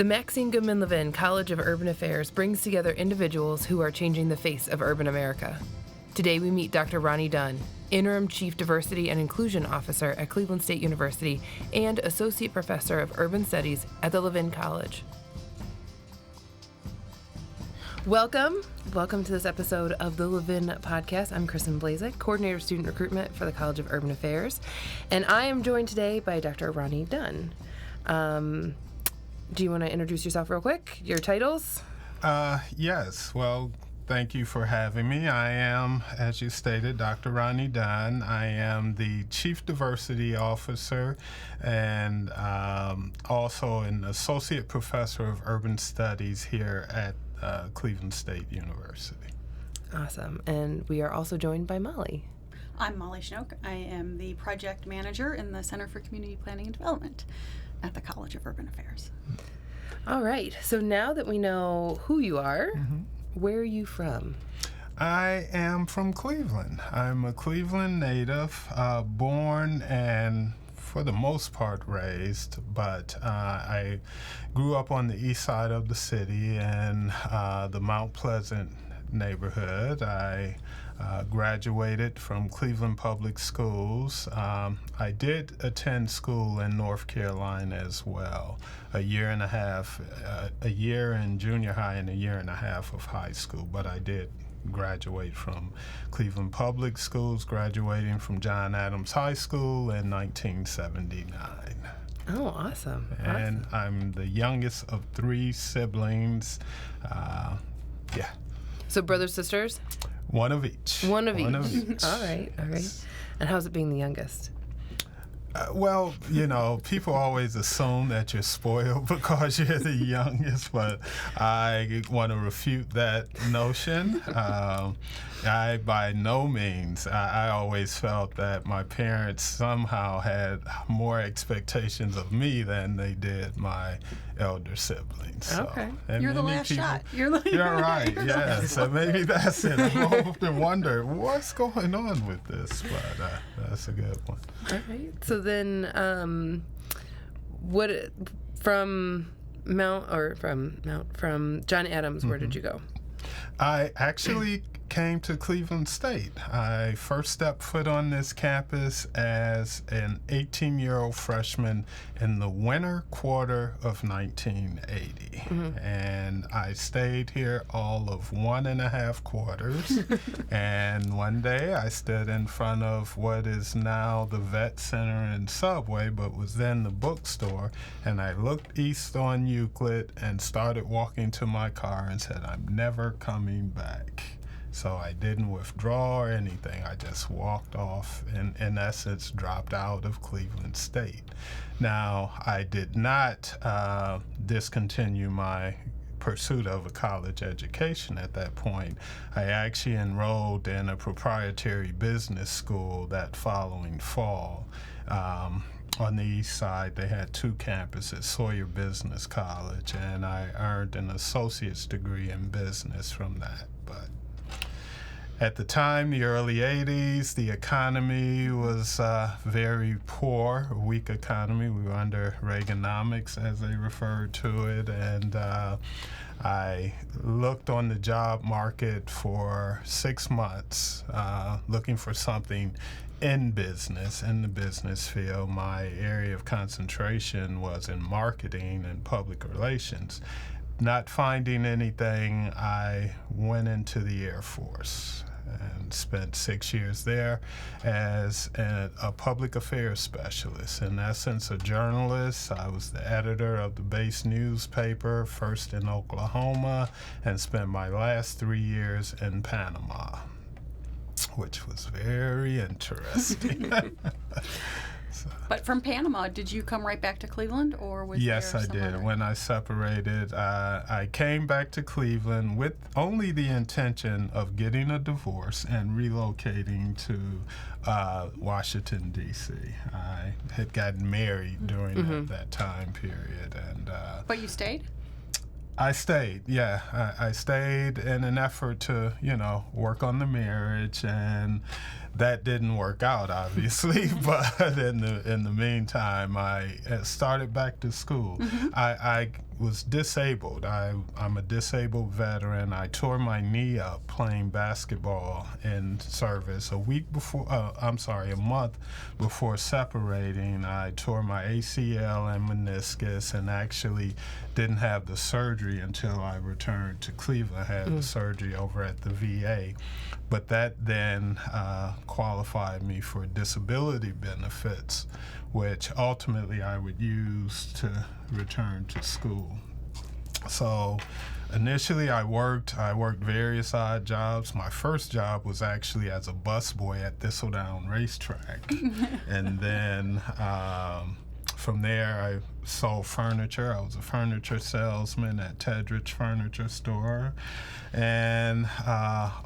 The Maxine Goodman Levin College of Urban Affairs brings together individuals who are changing the face of urban America. Today we meet Dr. Ronnie Dunn, Interim Chief Diversity and Inclusion Officer at Cleveland State University and Associate Professor of Urban Studies at the Levin College. Welcome to this episode of the Levin Podcast. I'm Kristen Blazek, Coordinator of Student Recruitment for the College of Urban Affairs, and I am joined today by Dr. Ronnie Dunn. Do you want to introduce yourself real quick? Your titles? Yes. Well, thank you for having me. I am, as you stated, Dr. Ronnie Dunn. I am the Chief Diversity Officer and also an Associate Professor of Urban Studies here at Cleveland State University. Awesome. And we are also joined by Molly. I'm Molly Schnook. I am the Project Manager in the Center for Community Planning and Development at the College of Urban Affairs. All right. So now that we know who you are, where are you from? I am from Cleveland. I'm a Cleveland native, born and for the most part raised, but I grew up on the east side of the city in the Mount Pleasant neighborhood. I graduated from Cleveland Public Schools. I did attend school in North Carolina as well, a year and a half, a year in junior high and a year and a half of high school, but I did graduate from Cleveland Public Schools, graduating from John Adams High School in 1979. Oh, awesome. And I'm the youngest of three siblings. So brothers, sisters? One of each. One of each. All right. And how's it being the youngest? Well, you know, people always assume that you're spoiled because you're the youngest, but I want to refute that notion. I, by no means, I always felt that my parents somehow had more expectations of me than they did my elder siblings. Okay. So, You're the last shot. You're right, yeah. So maybe that's it. I often wonder, what's going on with this? But that's a good one. All right. So then, from John Adams, where did you go? I actually came to Cleveland State. I first stepped foot on this campus as an 18-year-old freshman in the winter quarter of 1980. And I stayed here all of 1.5 quarters. And one day I stood in front of what is now the Vet Center and Subway, but was then the bookstore, and I looked east on Euclid and started walking to my car and said, I'm never coming back. So I didn't withdraw or anything. I just walked off and, in essence, dropped out of Cleveland State. Now, I did not discontinue my pursuit of a college education at that point. I actually enrolled in a proprietary business school that following fall. On the east side, they had 2 campuses, Sawyer Business College, and I earned an associate's degree in business from that. But at the time, the early 80s, the economy was very poor, a weak economy. We were under Reaganomics, as they referred to it, and I looked on the job market for 6 months, looking for something in the business field. My area of concentration was in marketing and public relations. Not finding anything, I went into the Air Force and spent 6 years there as a public affairs specialist. In essence, a journalist. I was the editor of the base newspaper, first in Oklahoma, and spent my last 3 years in Panama, which was very interesting. But from Panama, did you come right back to Cleveland, or was Yes, there I did. When I separated, I came back to Cleveland with only the intention of getting a divorce and relocating to Washington, D.C. I had gotten married during that time period. But you stayed? I stayed, yeah. I stayed in an effort to, work on the marriage and that didn't work out, obviously. But in the meantime, I started back to school. I was disabled. I'm a disabled veteran. I tore my knee up playing basketball in service. A month before separating, I tore my ACL and meniscus, and actually didn't have the surgery until I returned to Cleveland. I had the surgery over at the VA. But that then qualified me for disability benefits, which ultimately I would use to return to school. So initially I worked various odd jobs. My first job was actually as a busboy at Thistledown Racetrack. And then from there I sold furniture. I was a furniture salesman at Tedridge Furniture Store, and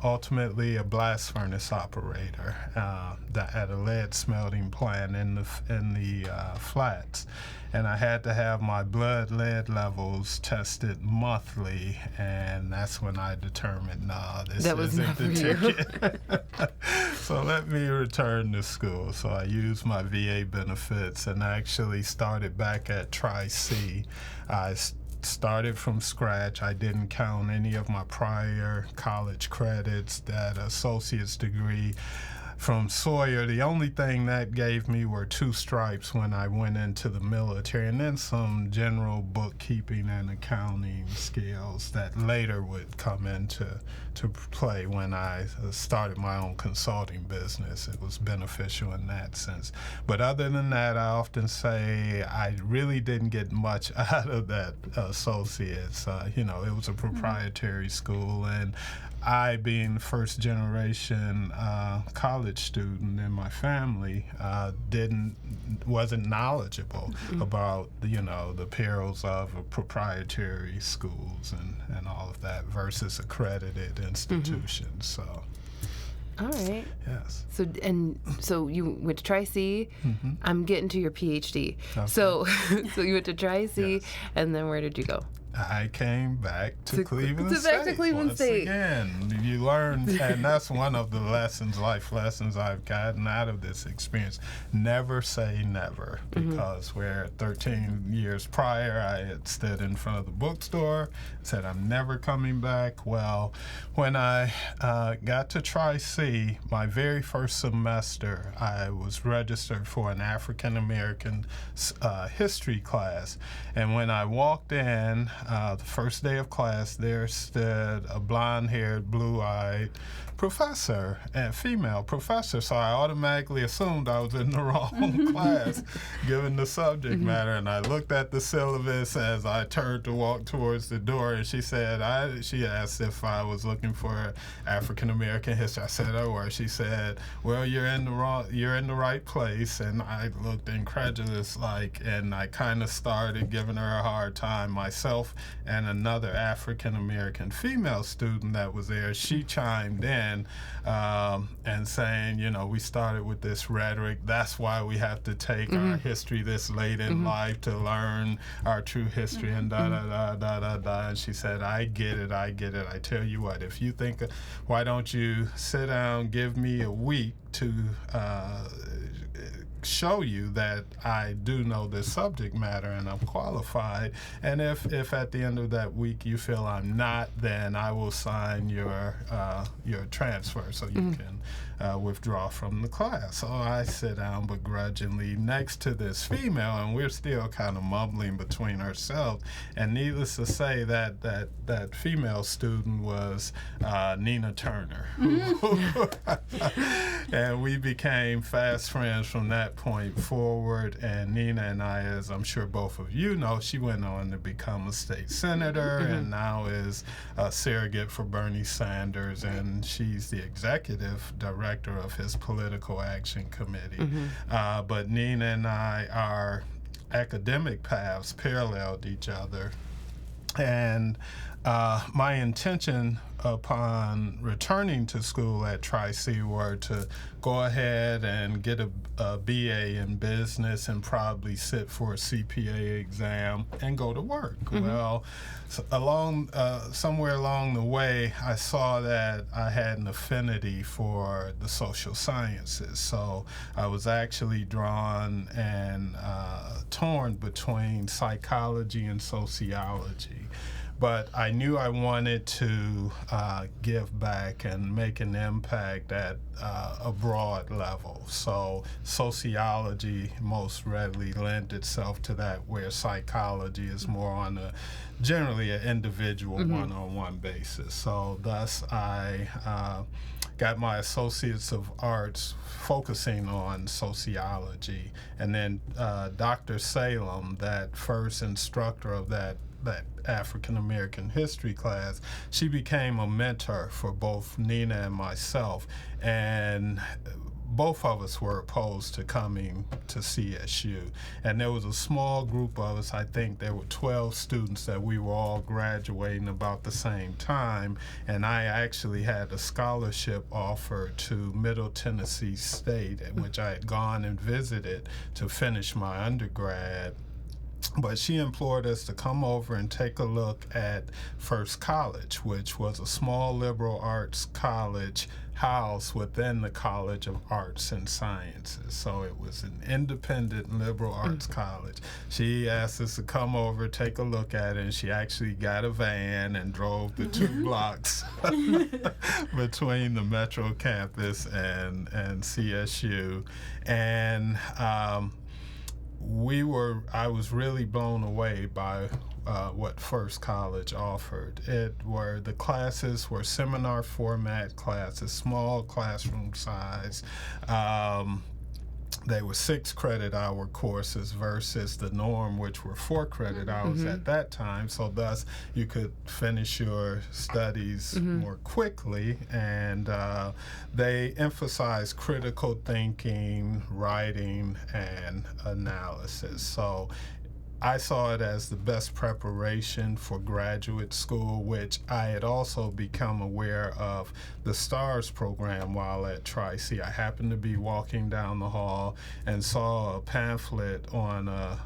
ultimately a blast furnace operator at a lead smelting plant in the flats. And I had to have my blood lead levels tested monthly, and that's when I determined, this isn't the ticket. So let me return to school. So I used my VA benefits and actually started back at Tri-C. I started from scratch. I didn't count any of my prior college credits, that associate's degree from Sawyer. The only thing that gave me were 2 stripes when I went into the military, and then some general bookkeeping and accounting skills that later would come into play when I started my own consulting business. It was beneficial in that sense. But other than that, I often say I really didn't get much out of that associates. It was a proprietary school, and I, being first generation college student in my family, wasn't knowledgeable about the perils of proprietary schools and all of that versus accredited institutions. So. All right. Yes. So you went to Tri-C. I'm getting to your PhD. Okay. So you went to Tri-C, yes. And then where did you go? I came back to Cleveland State. Back to Cleveland once State. Again, you learn, and that's one of the life lessons I've gotten out of this experience. Never say never, because where 13 years prior I had stood in front of the bookstore, said I'm never coming back. Well, when I got to Tri-C, my very first semester, I was registered for an African American history class, and when I walked in, the first day of class, there stood a blonde-haired, blue-eyed professor, a female professor. So I automatically assumed I was in the wrong class, given the subject matter. And I looked at the syllabus as I turned to walk towards the door, and she said, she asked if I was looking for African American history. I said, I was. She said, well, you're in the right place. And I looked incredulous, and I kind of started giving her a hard time. Myself and another African American female student that was there, she chimed in and saying, we started with this rhetoric. That's why we have to take our history this late in life to learn our true history and da-da-da-da-da-da. And she said, I get it. I tell you what, if you think, why don't you sit down, give me a week to show you that I do know this subject matter and I'm qualified. And if at the end of that week you feel I'm not, then I will sign your transfer so you can withdraw from the class. So I sit down begrudgingly next to this female, and we're still kind of mumbling between ourselves. And needless to say, that female student was Nina Turner. And we became fast friends from that point forward. And Nina and I, as I'm sure both of you know, she went on to become a state senator and now is a surrogate for Bernie Sanders, and she's the executive director of his political action committee. But Nina and I, our academic paths paralleled each other. And my intention upon returning to school at Tri-C were to go ahead and get a BA in business and probably sit for a CPA exam and go to work. Well, somewhere along the way, I saw that I had an affinity for the social sciences. So I was actually drawn and torn between psychology and sociology. But I knew I wanted to give back and make an impact at a broad level. So sociology most readily lent itself to that, where psychology is more on generally an individual one-on-one basis. So thus I got my Associates of Arts focusing on sociology. And then Dr. Salem, that first instructor of that African American history class, she became a mentor for both Nina and myself, and both of us were opposed to coming to CSU. And there was a small group of us, I think there were 12 students, that we were all graduating about the same time, and I actually had a scholarship offer to Middle Tennessee State, which I had gone and visited to finish my undergrad. But she implored us to come over and take a look at First College, which was a small liberal arts college housed within the College of Arts and Sciences. So it was an independent liberal arts college. She asked us to come over, take a look at it, and she actually got a van and drove the 2 blocks between the Metro campus and CSU. And I was really blown away by what First College offered. The classes were seminar format classes, small classroom size. They were 6 credit hour courses versus the norm, which were 4 credit hours at that time. So thus you could finish your studies more quickly. And they emphasized critical thinking, writing, and analysis. So I saw it as the best preparation for graduate school, which I had also become aware of the STARS program while at Tri-C. I happened to be walking down the hall and saw a pamphlet on a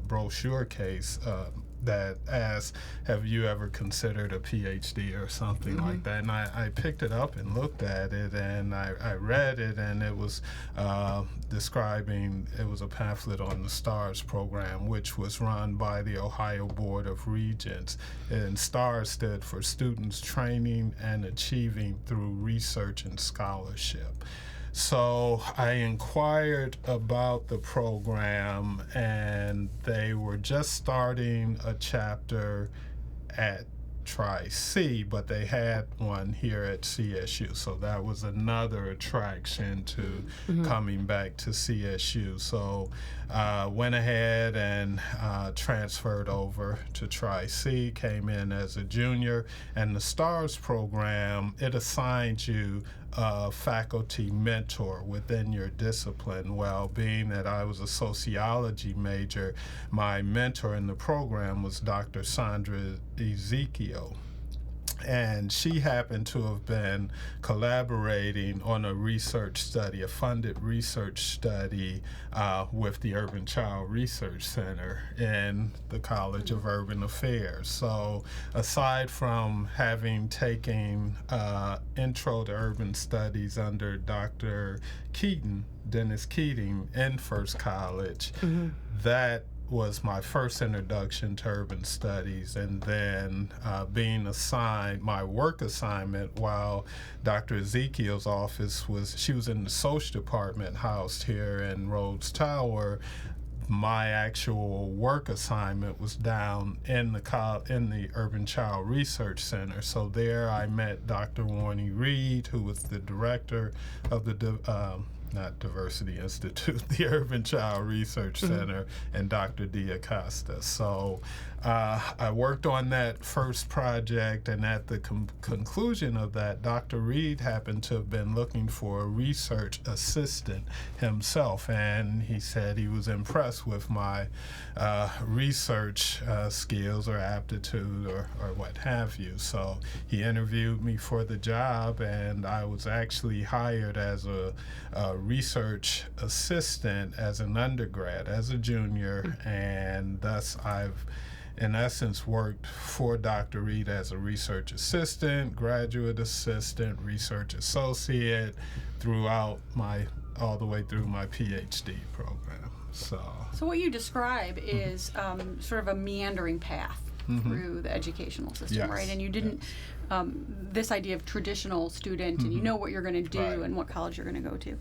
brochure case that asked, have you ever considered a PhD or something like that? And I picked it up and looked at it, and I read it, and it was describing, it was a pamphlet on the STARS program, which was run by the Ohio Board of Regents. And STARS stood for Students Training and Achieving Through Research and Scholarship. So I inquired about the program, and they were just starting a chapter at Tri-C, but they had one here at CSU. So that was another attraction to coming back to CSU. So went ahead and transferred over to Tri-C, came in as a junior, and the STARS program, it assigned you a faculty mentor within your discipline. Well, being that I was a sociology major, my mentor in the program was Dr. Sandra Ezekiel. And she happened to have been collaborating on a research study, a funded research study with the Urban Child Research Center in the College of Urban Affairs. So aside from having taken Intro to Urban Studies under Dr. Keating, Dennis Keating, in First College, that was my first introduction to urban studies. And then being assigned my work assignment while Dr. Ezekiel's office she was in the social department housed here in Rhodes Tower. My actual work assignment was down in the Urban Child Research Center. So there I met Dr. Ronnie Reed, who was the director of the not Diversity Institute, the Urban Child Research Center, and Dr. D'Acosta. So I worked on that first project, and at the conclusion of that, Dr. Reed happened to have been looking for a research assistant himself, and he said he was impressed with my research skills or aptitude or what have you. So he interviewed me for the job, and I was actually hired as a research assistant as an undergrad, as a junior, and thus I've in essence worked for Dr. Reed as a research assistant, graduate assistant, research associate throughout all the way through my PhD program. So what you describe is sort of a meandering path through the educational system, right? And you didn't, this idea of traditional student, and you know what you're going to do and what college you're going to go to.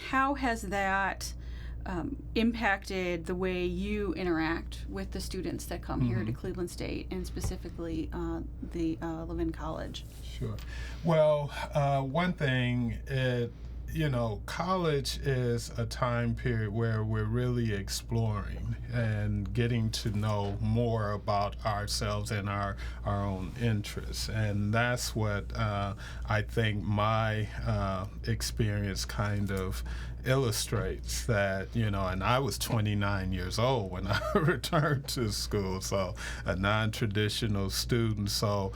How has that impacted the way you interact with the students that come here to Cleveland State, and specifically the Levin College? Sure. Well, one thing, college is a time period where we're really exploring and getting to know more about ourselves and our own interests. And that's what I think my experience kind of illustrates that, and I was 29 years old when I returned to school, so a non-traditional student. So,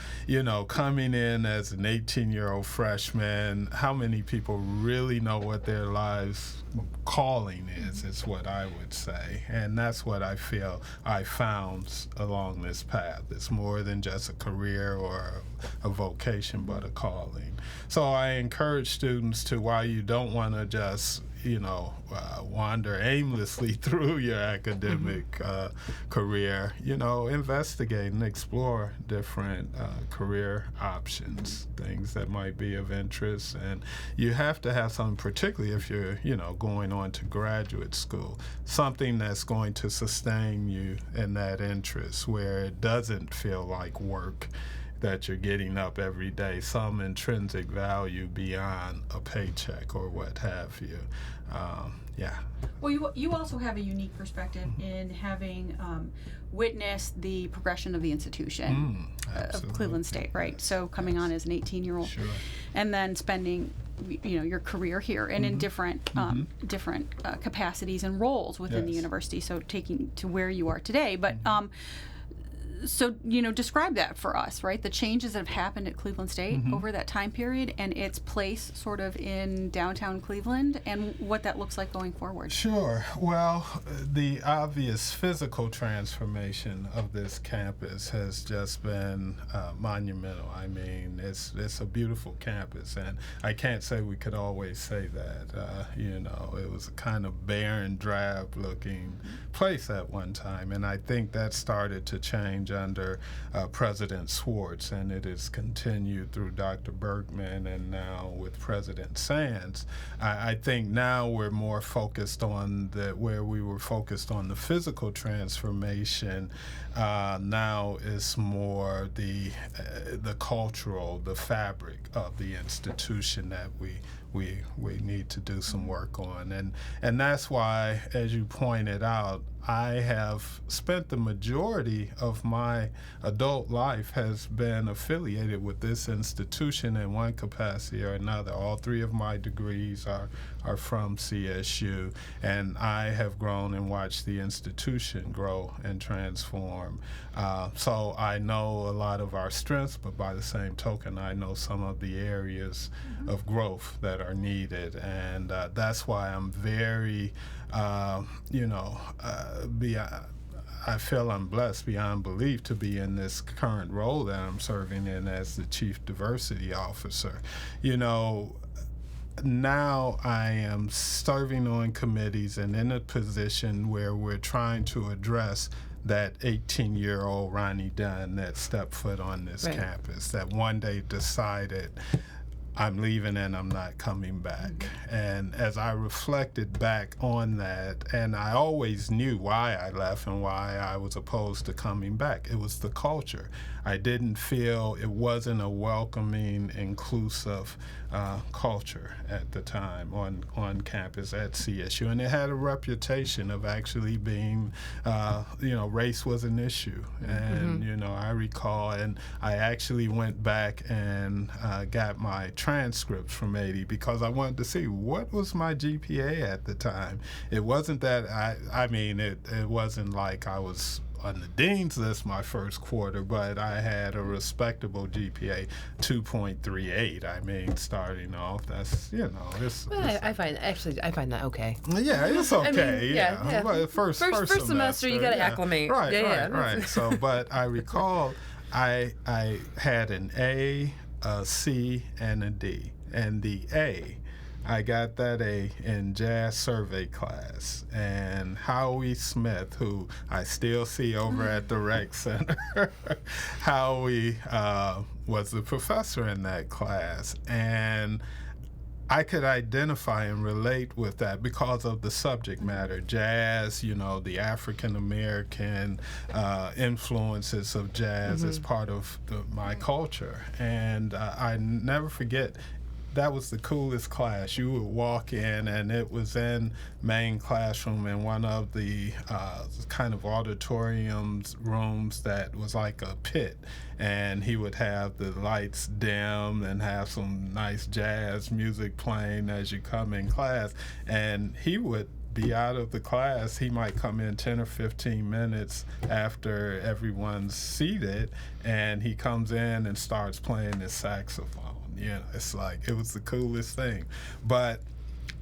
coming in as an 18-year-old freshman, how many people really know what their lives calling is what I would say. And that's what I feel I found along this path. It's more than just a career or a vocation, but a calling. So I encourage students to, while you don't want to just wander aimlessly through your academic career, investigate and explore different career options, things that might be of interest. And you have to have something, particularly if you're, going on to graduate school, something that's going to sustain you in that interest, where it doesn't feel like work, that you're getting up every day, some intrinsic value beyond a paycheck or what have you. Well, you also have a unique perspective in having witnessed the progression of the institution of Cleveland State, right? So coming on as an 18-year-old, and then spending your career here and in different capacities and roles within the university, so taking to where you are today. But so, describe that for us, right? The changes that have happened at Cleveland State over that time period, and its place sort of in downtown Cleveland, and what that looks like going forward. Sure. Well, the obvious physical transformation of this campus has just been monumental. I mean, it's a beautiful campus, and I can't say we could always say that. It was a kind of barren, drab-looking place at one time, and I think that started to change under President Swartz, and it has continued through Dr. Bergman and now with President Sands. I think now we're more focused on where we were focused on the physical transformation. Now is more the cultural, the fabric of the institution that we need to do some work on, and that's why, as you pointed out, I have spent the majority of my adult life has been affiliated with this institution in one capacity or another. All three of my degrees are from CSU, and I have grown and watched the institution grow and transform. So I know a lot of our strengths, but by the same token, I know some of the areas of growth that are needed, and that's why I'm very I feel I'm blessed beyond belief to be in this current role that I'm serving in as the Chief Diversity Officer. Now I am serving on committees and in a position where we're trying to address that 18-year-old Ronnie Dunn that stepped foot on this campus, that one day decided, I'm leaving and I'm not coming back. And as I reflected back on that, and I always knew why I left and why I was opposed to coming back. It was the culture. I didn't feel it wasn't a welcoming, inclusive culture at the time on campus at CSU. And it had a reputation of actually being, race was an issue. And, I recall, and I actually went back and got my transcripts from 80 because I wanted to see what was my GPA at the time. It wasn't that it wasn't like I was on the dean's list my first quarter, but I had a respectable GPA, 2.38. I mean, starting off, that's I find that okay. Yeah, it's okay. But first semester you got to acclimate. Right. So, but I recall I had an A, a C, and a D, and the A, I got that A in jazz survey class, and Howie Smith, who I still see over at the rec center, Howie was the professor in that class, and I could identify and relate with that because of the subject matter, jazz, the African American influences of jazz as part of my culture, and I never forget. That was the coolest class. You would walk in, and it was in main classroom in one of the kind of auditoriums rooms that was like a pit, and he would have the lights dim and have some nice jazz music playing as you come in class, and he would be out of the class. He might come in 10 or 15 minutes after everyone's seated, and he comes in and starts playing his saxophone. It's like, it was the coolest thing. But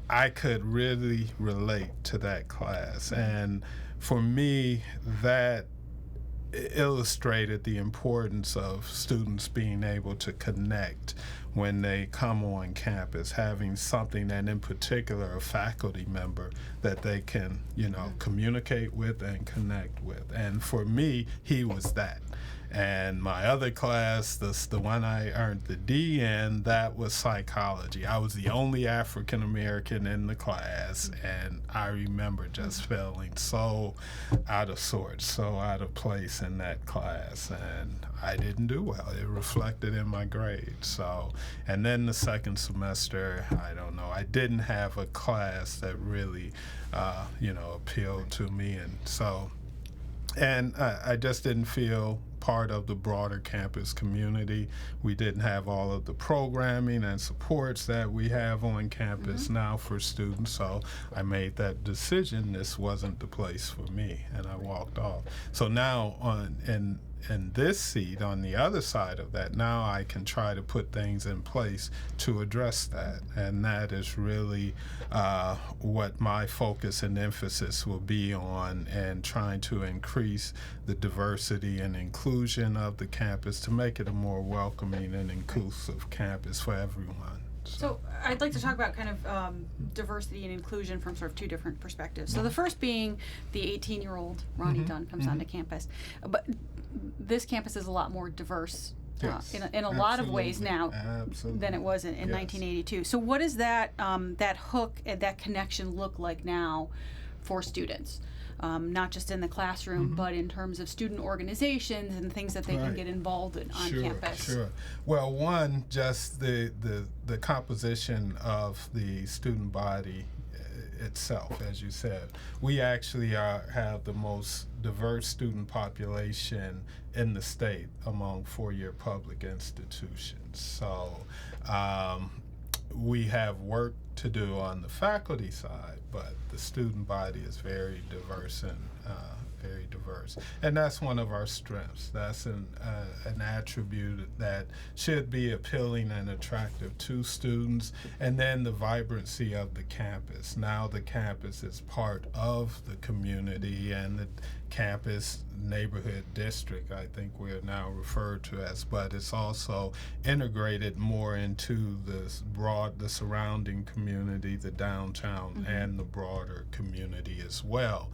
I could really relate to that class. And for me, that illustrated the importance of students being able to connect when they come on campus, having something, and in particular a faculty member that they can, communicate with and connect with. And for me, he was that. And my other class, the one I earned the D in, that was psychology. I was the only African American in the class, and I remember just feeling so out of sorts, so out of place in that class, and I didn't do well. It reflected in my grades. So, and then the second semester, I don't know, I didn't have a class that really, appealed to me, and so, and I just didn't feel part of the broader campus community. We didn't have all of the programming and supports that we have on campus now for students, so I made that decision. This wasn't the place for me, and I walked off. So now in this seat, on the other side of that, now I can try to put things in place to address that, and that is really what my focus and emphasis will be on, and trying to increase the diversity and inclusion of the campus to make it a more welcoming and inclusive campus for everyone. So I'd like to talk about kind of diversity and inclusion from sort of two different perspectives. So the first being the 18-year-old Ronnie Dunn comes onto campus. But this campus is a lot more diverse in a lot of ways now than it was in 1982. So what does that hook and that connection look like now for students? Not just in the classroom, but in terms of student organizations and things that they can get involved in on campus. Sure. Well, one, just the composition of the student body itself, as you said. We actually have the most diverse student population in the state among four-year public institutions. So we have work to do on the faculty side, but the student body is very diverse and very diverse. And that's one of our strengths. That's an attribute that should be appealing and attractive to students. And then the vibrancy of the campus. Now the campus is part of the community, and the campus neighborhood district, I think we're now referred to as, but it's also integrated more into the surrounding community, the downtown, and the broader community as well.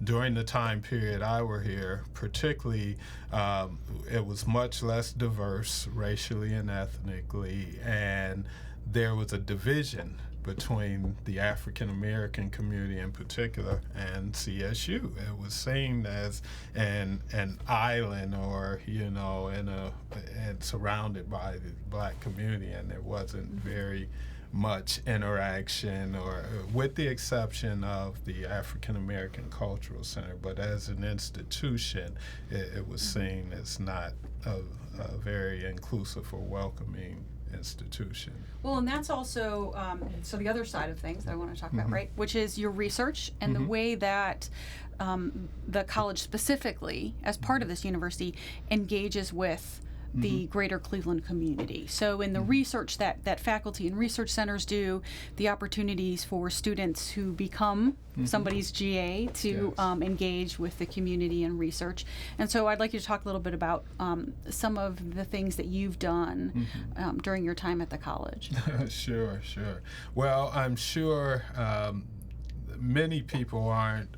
During the time period I were here, particularly, it was much less diverse racially and ethnically, and there was a division between the African American community in particular and CSU. It was seen as an island, or and surrounded by the black community, and there wasn't very much interaction, or with the exception of the African American Cultural Center. But as an institution, it was seen as not a very inclusive or welcoming institution. Well, and that's also so the other side of things that I want to talk about, right? Which is your research and the way that the college specifically, as part of this university, engages with the greater Cleveland community. So in the research that faculty and research centers do, the opportunities for students who become somebody's GA to engage with the community and research. And so I'd like you to talk a little bit about some of the things that you've done during your time at the college. Sure. Well, I'm sure many people aren't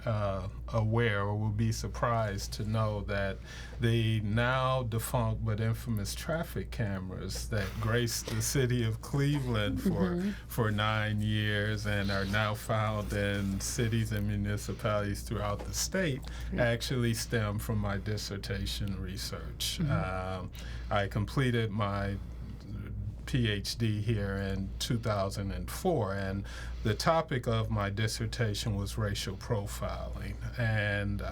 aware or will be surprised to know that the now defunct but infamous traffic cameras that graced the city of Cleveland for 9 years and are now found in cities and municipalities throughout the state actually stem from my dissertation research. I completed my PhD here in 2004, and the topic of my dissertation was racial profiling. And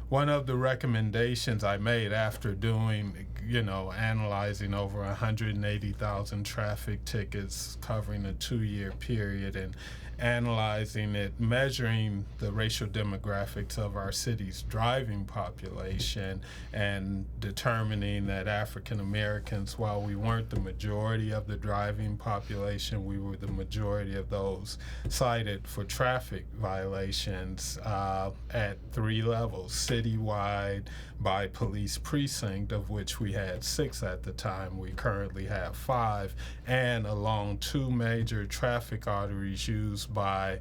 one of the recommendations I made after doing, analyzing over 180,000 traffic tickets covering a 2-year period and analyzing it, measuring the racial demographics of our city's driving population, and determining that African Americans, while we weren't the majority of the driving population, we were the majority of those cited for traffic violations at 3 levels: citywide, by police precinct, of which we had 6 at the time. We currently have 5, and along 2 major traffic arteries used by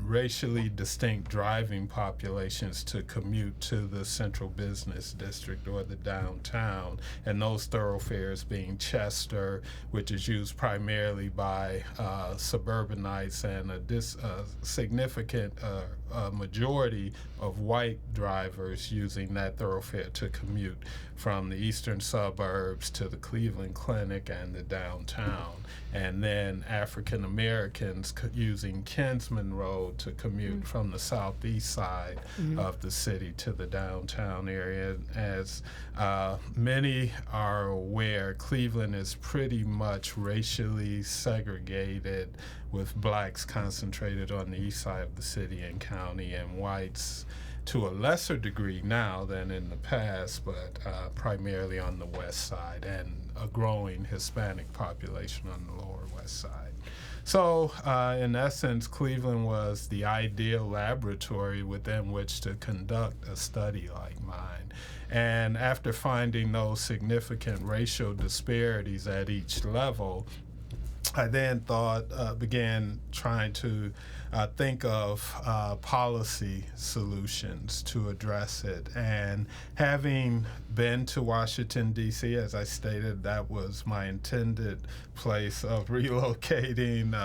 racially distinct driving populations to commute to the central business district or the downtown, and those thoroughfares being Chester, which is used primarily by suburbanites, and a significant majority of white drivers using that thoroughfare to commute from the eastern suburbs to the Cleveland Clinic and the downtown, and then African Americans using Kinsman Road to commute from the southeast side of the city to the downtown area. As many are aware, Cleveland is pretty much racially segregated, with blacks concentrated on the east side of the city and county, and whites to a lesser degree now than in the past, but primarily on the west side, and a growing Hispanic population on the lower west side. So, in essence, Cleveland was the ideal laboratory within which to conduct a study like mine. And after finding those significant racial disparities at each level, I then began trying to think of policy solutions to address it. And having been to Washington, D.C., as I stated, that was my intended place of relocating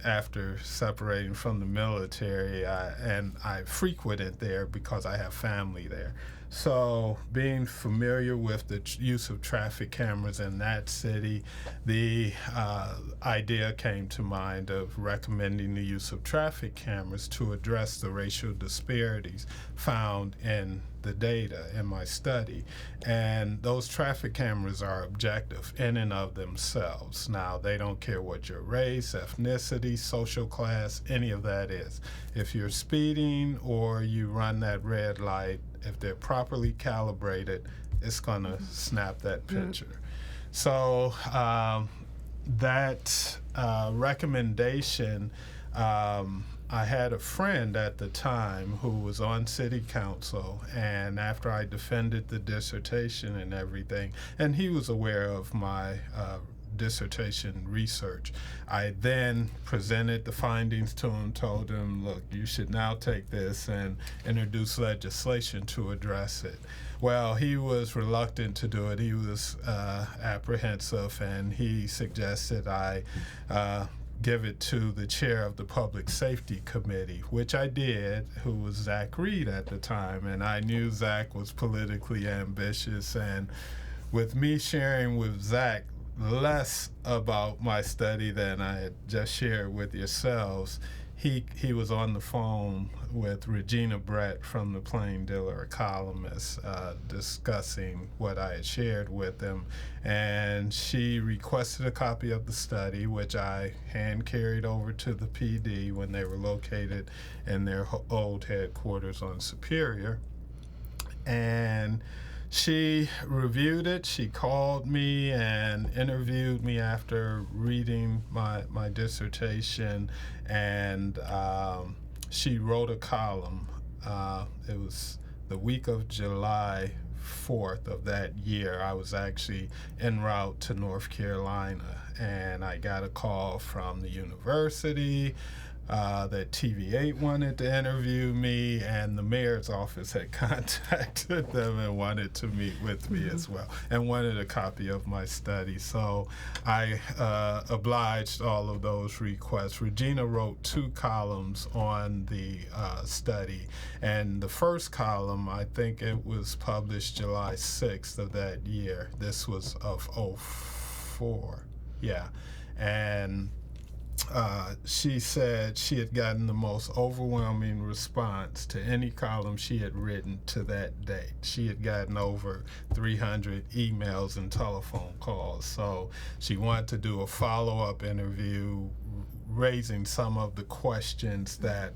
after separating from the military, and I frequented there because I have family there. So being familiar with the use of traffic cameras in that city, the idea came to mind of recommending the use of traffic cameras to address the racial disparities found in the data in my study. And those traffic cameras are objective in and of themselves. Now, they don't care what your race, ethnicity, social class, any of that is. If you're speeding or you run that red light, if they're properly calibrated, it's going to snap that picture. So that recommendation, I had a friend at the time who was on city council, and after I defended the dissertation and everything, and he was aware of my dissertation research, I then presented the findings to him, told him, look, you should now take this and introduce legislation to address it. Well, he was reluctant to do it. He was apprehensive, and he suggested I give it to the chair of the Public Safety Committee, which I did, who was Zach Reed at the time. And I knew Zach was politically ambitious, and with me sharing with Zach less about my study than I had just shared with yourselves, he was on the phone with Regina Brett from the Plain Dealer, a columnist, discussing what I had shared with him, and she requested a copy of the study, which I hand carried over to the PD when they were located in their old headquarters on Superior. And she reviewed it. She called me and interviewed me after reading my dissertation, and she wrote a column. It was the week of July 4th of that year. I was actually en route to North Carolina, and I got a call from the university that TV8 wanted to interview me, and the mayor's office had contacted them and wanted to meet with me as well, and wanted a copy of my study. So I obliged all of those requests. Regina wrote 2 columns on the study, and the first column, I think it was published July 6th of that year. This was of 04, yeah. And she said she had gotten the most overwhelming response to any column she had written to that date. She had gotten over 300 emails and telephone calls. So she wanted to do a follow-up interview raising some of the questions that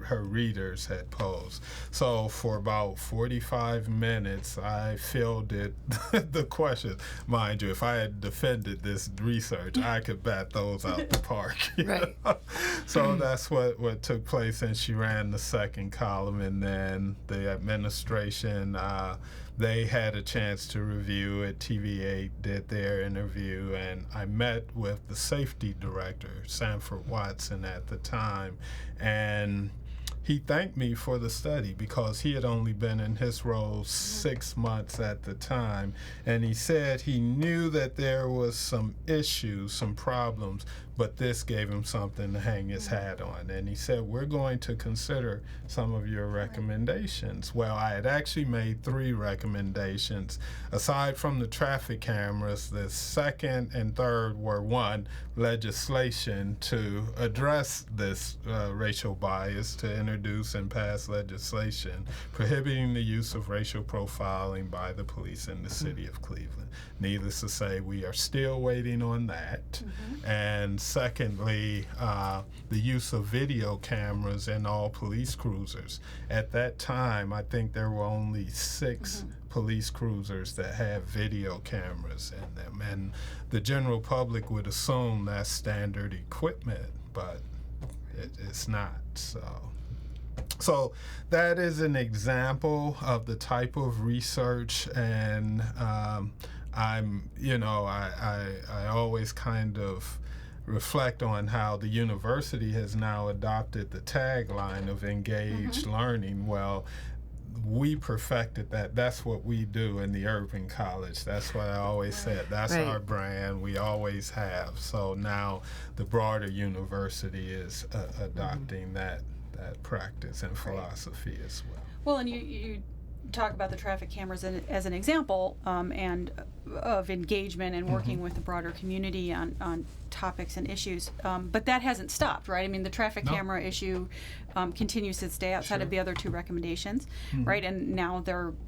her readers had posed. So for about 45 minutes, I fielded the questions. Mind you, if I had defended this research, I could bat those out the park. Right. So that's what took place, and she ran the second column, and then the administration, they had a chance to review it. TV8 did their interview, and I met with the safety director, Sanford Watson, at the time, and he thanked me for the study because he had only been in his role 6 months at the time, and he said he knew that there was some issues, some problems, but this gave him something to hang his hat on. And he said, we're going to consider some of your recommendations. Well, I had actually made 3 recommendations. Aside from the traffic cameras, the second and third were, 1, legislation to address this racial bias, to introduce and pass legislation prohibiting the use of racial profiling by the police in the city of Cleveland. Needless to say, we are still waiting on that. And secondly, the use of video cameras in all police cruisers. At that time, I think there were only 6 police cruisers that have video cameras in them, and the general public would assume that's standard equipment, but it's not. So that is an example of the type of research, and I always kind of reflect on how the university has now adopted the tagline of engaged learning. Well, we perfected that. That's what we do in the Urban College. That's what I always said. That's our brand. We always have. So now the broader university is adopting that practice and philosophy as well. Well, and you talk about the traffic cameras as an example, and of engagement and working with the broader community on topics and issues, but that hasn't stopped, right? I mean, the traffic camera issue continues to stay outside of the other 2 recommendations, right? And now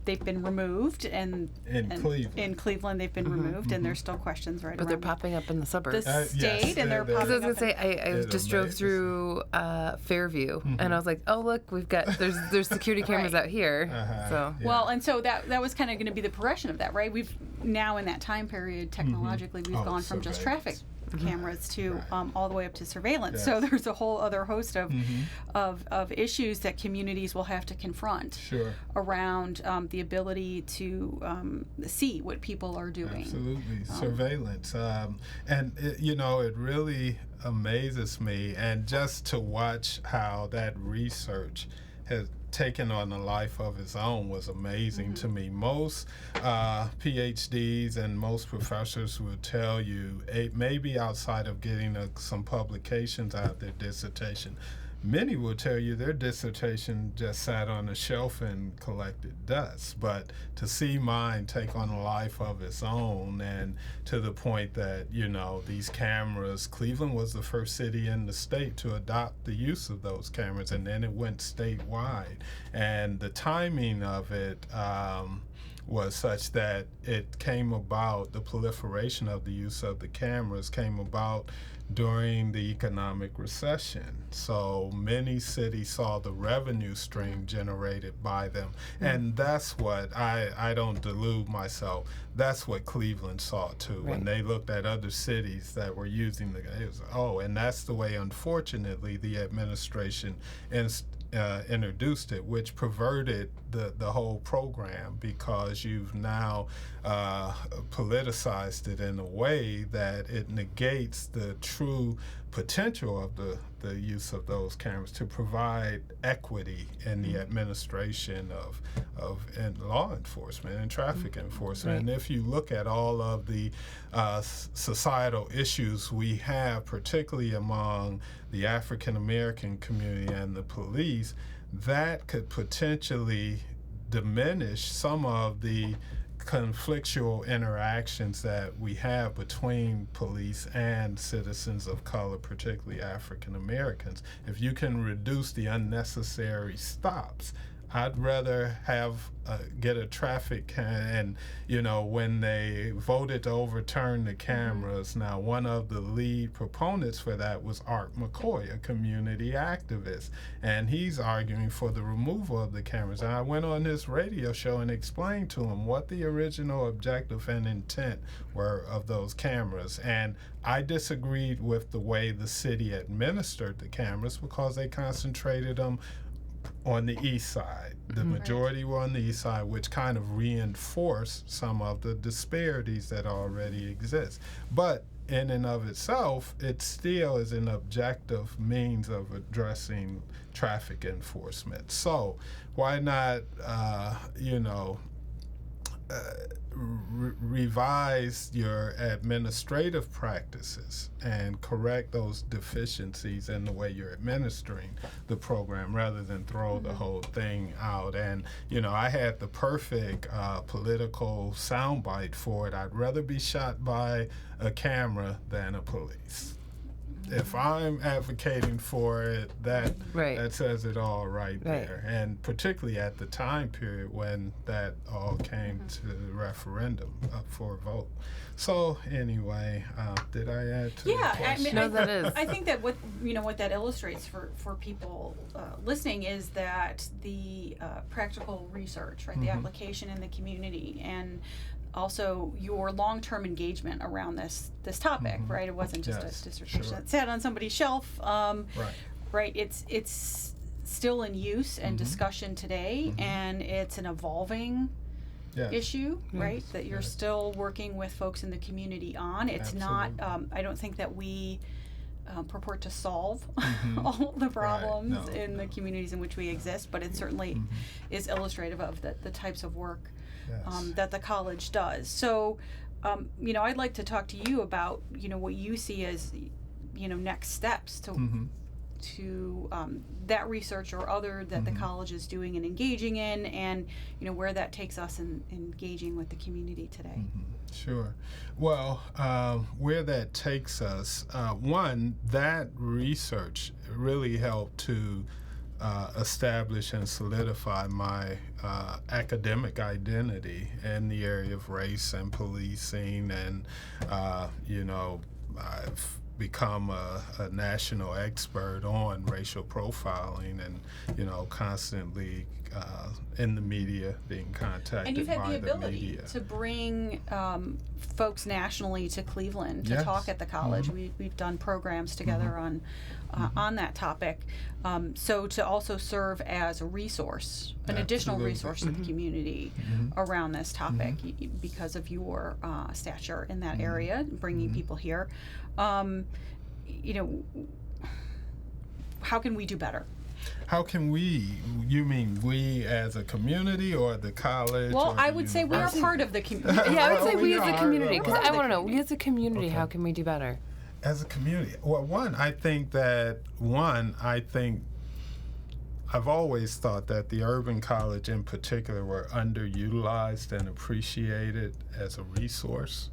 they've been removed, and in Cleveland they've been removed, and there's still questions but they're popping up in the suburbs. The state, and they're popping up. I was gonna say, I just drove through Fairview, and I was like, oh look, there's security cameras out here. So well, and so that was kind of going to be the progression of that, right? We've now in that time period technologically we've gone from just traffic cameras to all the way up to surveillance. So there's a whole other host of issues that communities will have to confront around the ability to see what people are doing. Absolutely, surveillance, and it really amazes me, and just to watch how that research has taken on a life of its own was amazing to me. Most PhDs and most professors will tell you, maybe outside of getting some publications out of their dissertation, many will tell you their dissertation just sat on a shelf and collected dust. But to see mine take on a life of its own, and to the point that, these cameras, Cleveland was the first city in the state to adopt the use of those cameras, and then it went statewide. And the timing of it was such that it came about, the proliferation of the use of the cameras came about during the economic recession. So many cities saw the revenue stream generated by them. And that's what, I don't delude myself, that's what Cleveland saw too. When they looked at other cities that were using and that's the way, unfortunately, the administration introduced it, which perverted the whole program, because you've now politicized it in a way that it negates the true potential of the use of those cameras to provide equity in the administration of law enforcement and traffic enforcement. And if you look at all of the societal issues we have, particularly among the African American community and the police, that could potentially diminish some of the conflictual interactions that we have between police and citizens of color, particularly African Americans. If you can reduce the unnecessary stops, I'd rather get a traffic and when they voted to overturn the cameras, now one of the lead proponents for that was Art McCoy, a community activist, and he's arguing for the removal of the cameras. And I went on his radio show and explained to him what the original objective and intent were of those cameras, and I disagreed with the way the city administered the cameras because they concentrated them on the east side. The majority were on the east side, which kind of reinforced some of the disparities that already exist. But in and of itself, it still is an objective means of addressing traffic enforcement. So why not, revise your administrative practices and correct those deficiencies in the way you're administering the program, rather than throw the whole thing out. And I had the perfect political soundbite for it. I'd rather be shot by a camera than a police. If I'm advocating for it, that says it all right there. And particularly at the time period when that all came to the referendum up for a vote. So anyway, did I add to the question? I think that what that illustrates for people listening is that the practical research, the application in the community, and also your long-term engagement around this topic, right? It wasn't just a dissertation that sat on somebody's shelf. Right. It's still in use and discussion today, and it's an evolving issue, right? That you're still working with folks in the community on. It's not. I don't think that we purport to solve all the problems in the communities in which we exist, but it certainly is illustrative of the types of work that the college does. So, I'd like to talk to you about, what you see as, next steps to that research or other that the college is doing and engaging in, and, where that takes us in engaging with the community today. Sure. Well, where that takes us, one, that research really helped to establish and solidify my academic identity in the area of race and policing, and I've become a national expert on racial profiling, and constantly in the media, being contacted and you've had by the ability media to bring folks nationally to Cleveland to Yes. talk at the college. We've done programs together on that topic. So to also serve as a resource, an additional Absolutely. resource to the community around this topic because of your stature in that area, bringing people here. How can we do better? How can we? You mean we as a community, or the college? Well, or I the would say we are university? part of the community. Yeah, I would say Well, we we as a are, community, but- because I want to know, we community. as a community, Okay. how can we do better? As a community, well, I think I've always thought that the urban college in particular were underutilized and appreciated as a resource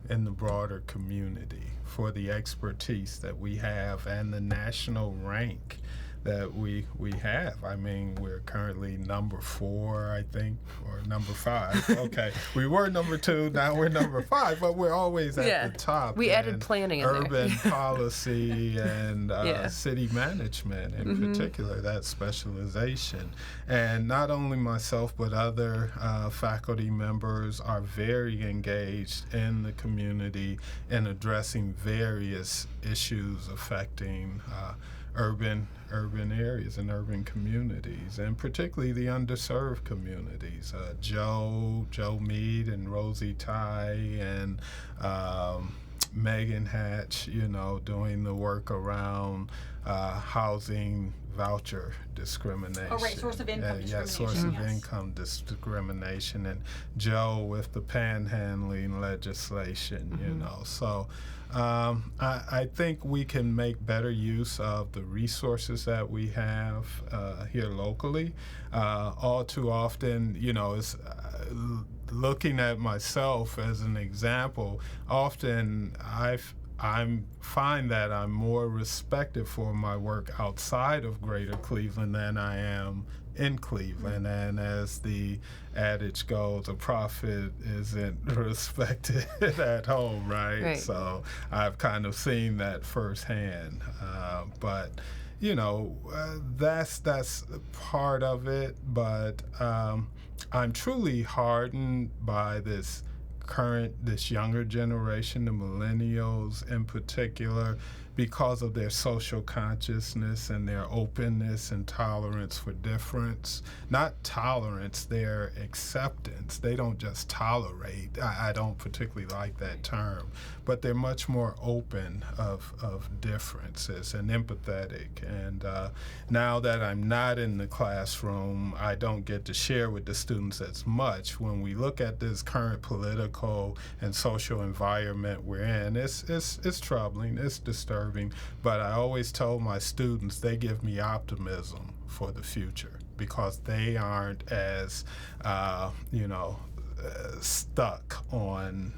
in the broader community for the expertise that we have and the national rank that we have. I mean, we're currently number 4, I think, or number 5. Okay, we were number 2, now we're number 5, but we're always at the top. We added in planning in there. urban policy and Yeah. city management in particular, that specialization. And not only myself, but other faculty members are very engaged in the community in addressing various issues affecting urban areas and urban communities, and particularly the underserved communities. Joe Mead and Rosie Ty and Megan Hatch, doing the work around housing voucher discrimination. Oh, right, source of income Yeah, source of discrimination, yes. income discrimination, and Joe with the panhandling legislation, So I think we can make better use of the resources that we have here locally. All too often, it's looking at myself as an example. Often I find that I'm more respected for my work outside of Greater Cleveland than I am in Cleveland. And as the adage goes, a prophet isn't respected at home, right? So I've kind of seen that firsthand. But that's part of it. But I'm truly heartened by this younger generation, the millennials in particular, because of their social consciousness and their openness and tolerance for difference. Not tolerance, their acceptance. They don't just tolerate. I don't particularly like that term, but they're much more open of differences and empathetic. And now that I'm not in the classroom, I don't get to share with the students as much. When we look at this current political and social environment we're in, it's troubling, it's disturbing. But I always told my students, they give me optimism for the future because they aren't as, stuck on,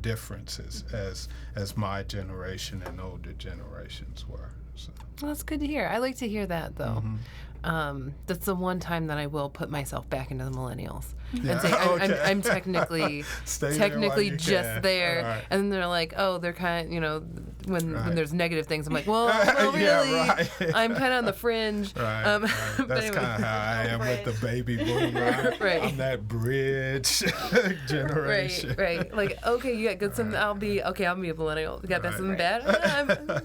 differences as my generation and older generations were. So. Well, that's good to hear. I like to hear that, though. That's the one time that I will put myself back into the millennials and say I'm technically just there. Right. And then they're like, oh, they're kind of, when there's negative things, I'm like, well really, Yeah, right. I'm kind of on the fringe. Right. But That's anyway. kind of how I am with the baby boomer. Right. I'm that bridge generation. Right. Like, okay, you got good something. I'll be a millennial. You got that something bad?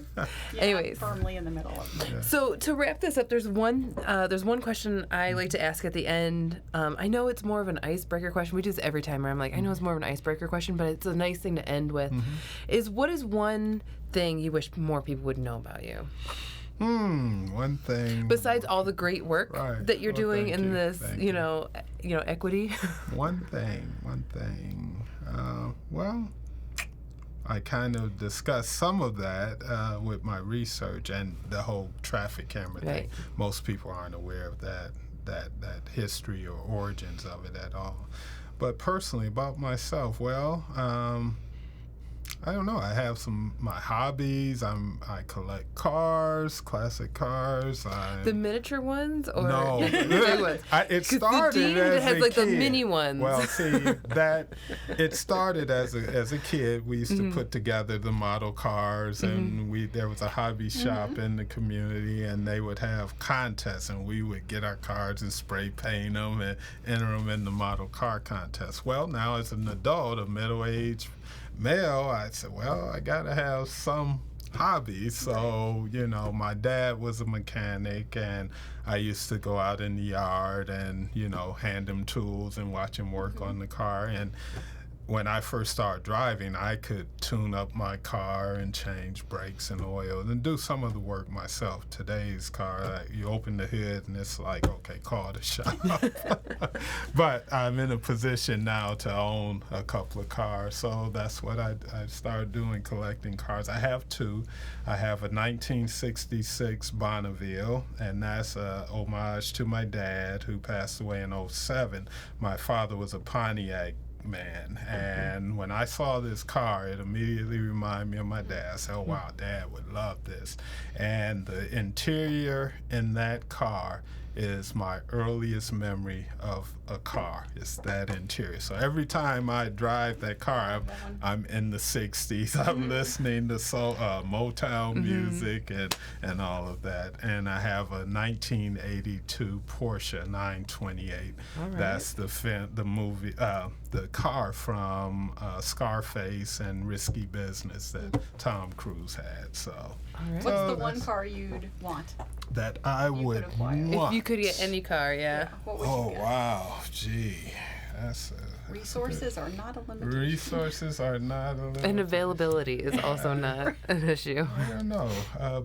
Anyways. Firmly in the middle of it. So to wrap this up, there's one question I like to ask at the end. I know it's more of an icebreaker question. We do this every time where I'm like, I know it's more of an icebreaker question, but it's a nice thing to end with. What is one thing you wish more people would know about you? One thing. Besides all the great work that you're doing in this, equity. One thing. Well, I kind of discussed some of that with my research and the whole traffic camera thing. Most people aren't aware of that history or origins of it at all. But personally, about myself, well, I don't know. I have my hobbies. I collect cars, classic cars. The miniature ones, or no? the big ones? It started the Dean as has a like kid. the mini ones. Well, see that it started as a kid. We used to put together the model cars, and there was a hobby shop in the community, and they would have contests, and we would get our cars and spray paint them and enter them in the model car contest. Well, now as an adult, a middle-aged male, I said, well, I gotta have some hobbies. So, my dad was a mechanic, and I used to go out in the yard and, hand him tools and watch him work on the car. And when I first started driving, I could tune up my car and change brakes and oil and do some of the work myself. Today's car, you open the hood and it's like, okay, call the shop. But I'm in a position now to own a couple of cars, so that's what I started doing, collecting cars. I have two. I have a 1966 Bonneville, and that's a homage to my dad, who passed away in 2007. My father was a Pontiac man, and when I saw this car, it immediately reminded me of my dad. I said, oh wow, Dad would love this. And the interior in that car is my earliest memory of a car. It's that interior. So every time I drive that car, I'm in the 60s. I'm listening to Motown music and all of that. And I have a 1982 Porsche 928. Right. That's the movie, the car from Scarface and Risky Business that Tom Cruise had. So, What's the one car you'd want? That I would want. If you could get any car, yeah. What would you get? Wow, gee, resources are not a limitation. Resources are not a limitation. And availability is also not an issue. I don't know.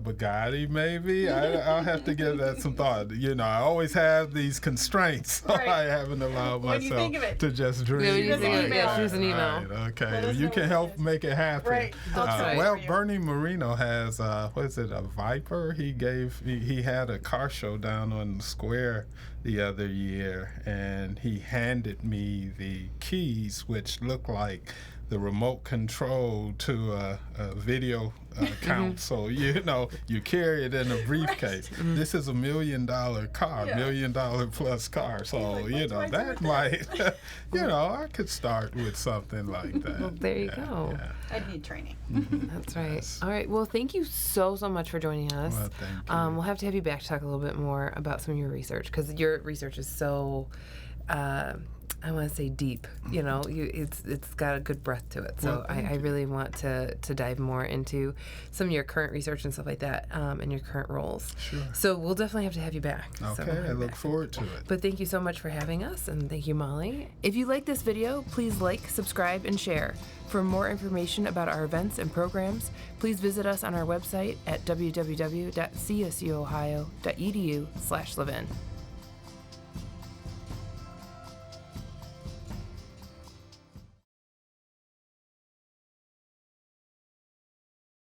Bugatti, maybe. I'll have to give that some thought. I always have these constraints, so I haven't allowed myself to just dream. Shoot us an email. Right, okay, you can help make it happen. Right. Well, Bernie Marino has a Viper? He had a car show down on the square the other year, and he handed me the keys, which look like the remote control to a video console. You carry it in a briefcase. Right. This is $1 million car, $1 million plus car. So that might, I could start with something like that. Well, there you go. Yeah. I'd need training. That's right. Yes. All right. Well, thank you so much for joining us. Well, thank you. We'll have to have you back to talk a little bit more about some of your research, because your research is so. I want to say deep, it's got a good breadth to it. So I really want to dive more into some of your current research and stuff like that, and your current roles. Sure. So we'll definitely have to have you back. Okay, I look forward to it. But thank you so much for having us, and thank you, Molly. If you like this video, please like, subscribe, and share. For more information about our events and programs, please visit us on our website at www.csuohio.edu/Levin.